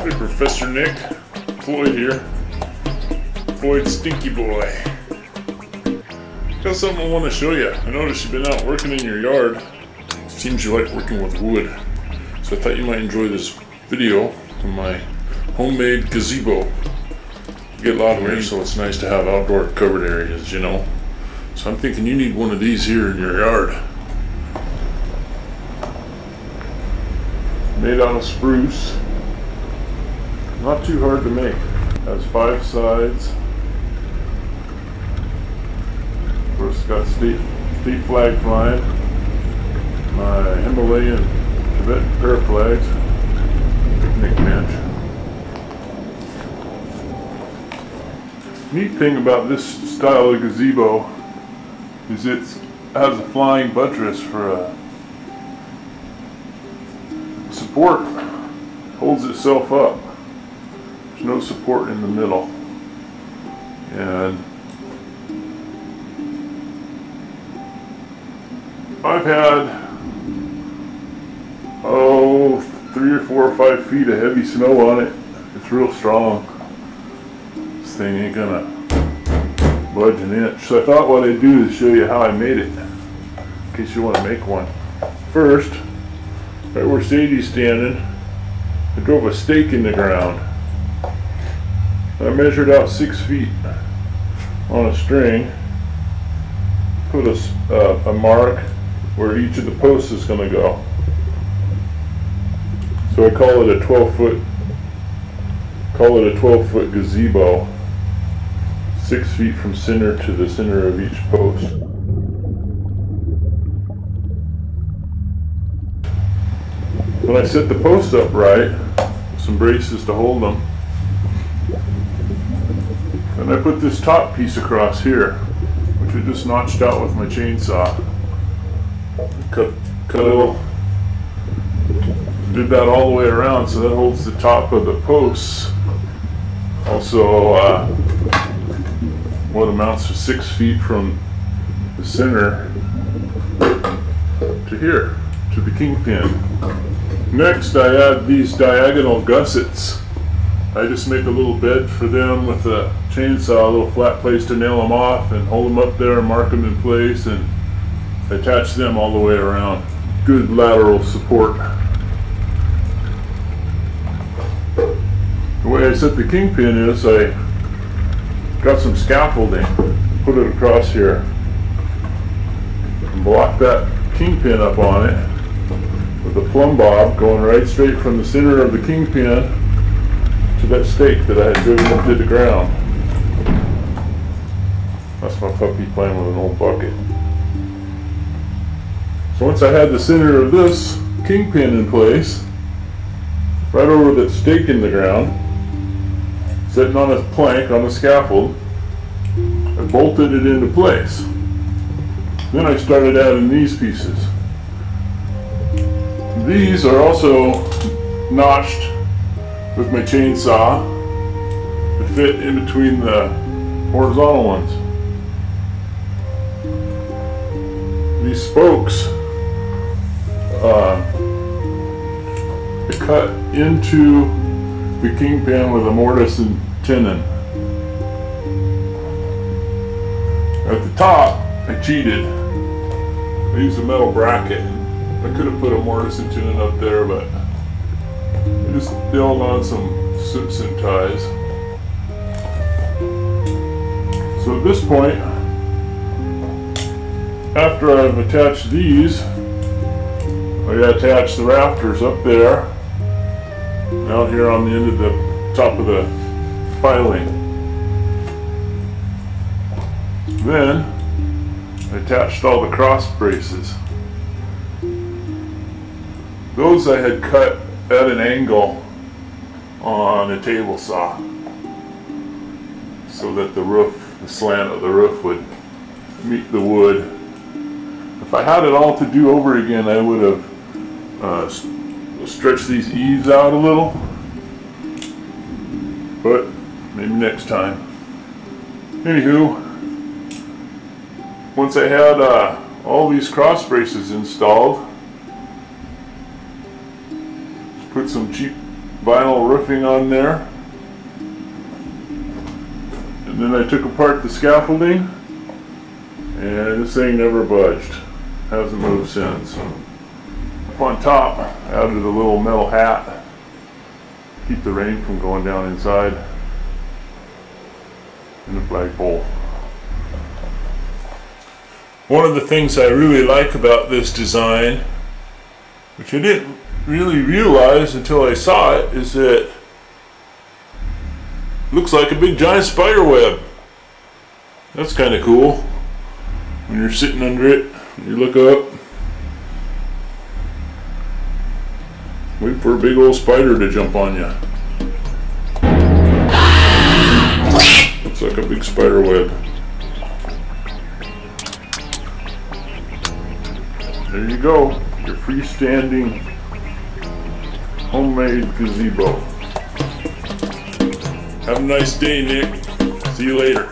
Hey, Professor Nick. Floyd here. Floyd Stinky Boy. Got something I want to show you. I noticed you've been out working in your yard. Seems you like working with wood. So I thought you might enjoy this video of my homemade gazebo. You get a lot of rain, so it's nice to have outdoor covered areas, you know. So I'm thinking you need one of these here in your yard. Made out of spruce. Not too hard to make. Has 5 sides. Of course, it's got state flag flying. My Himalayan Tibetan prayer flags. Picnic bench. Neat thing about this style of gazebo is it has a flying buttress for a support. Holds itself up. There's no support in the middle, and I've had 3 or 4 or 5 feet of heavy snow on it. It's real strong. This thing ain't gonna budge an inch. So I thought what I'd do is show you how I made it, in case you want to make one. First, right where Sadie's standing, I drove a stake in the ground. I measured out 6 feet on a string, put a mark where each of the posts is going to go. So I call it a 12-foot gazebo, 6 feet from center to the center of each post. When I set the posts up right, some braces to hold them, and I put this top piece across here, which I just notched out with my chainsaw. Did that all the way around, so that holds the top of the posts. Also, what amounts to 6 feet from the center to here, to the kingpin. Next, I add these diagonal gussets. I just make a little bed for them with a chainsaw, a little flat place to nail them off and hold them up there and mark them in place, and attach them all the way around. Good lateral support. The way I set the kingpin is I got some scaffolding, put it across here, and block that kingpin up on it with a plumb bob going right straight from the center of the kingpin to that stake that I had driven into the ground. That's my puppy playing with an old bucket. So once I had the center of this kingpin in place, right over that stake in the ground, sitting on a plank on the scaffold, I bolted it into place. Then I started adding these pieces. These are also notched with my chainsaw to fit in between the horizontal ones. These spokes I cut into the kingpin with a mortise and tenon. At the top, I cheated. I used a metal bracket. I could have put a mortise and tenon up there, but I just nailed on some Simpson ties. So at this point, after I've attached these, I attach the rafters up there, out here on the end of the top of the piling. Then I attached all the cross braces. Those I had cut at an angle on a table saw, so that the roof, the slant of the roof, would meet the wood. If I had it all to do over again, I would have stretched these eaves out a little, but maybe next time. Anywho, once I had all these cross braces installed, put some cheap vinyl roofing on there. And then I took apart the scaffolding, and this thing never budged. Hasn't moved since. Up on top, added a little metal hat, keep the rain from going down inside, and the flagpole. One of the things I really like about this design, which I didn't really realize until I saw it, is that it looks like a big giant spider web. That's kind of cool. When you're sitting under it, you look up, wait for a big old spider to jump on you. Looks like a big spider web. There you go, your freestanding homemade gazebo. Have a nice day, Nick. See you later.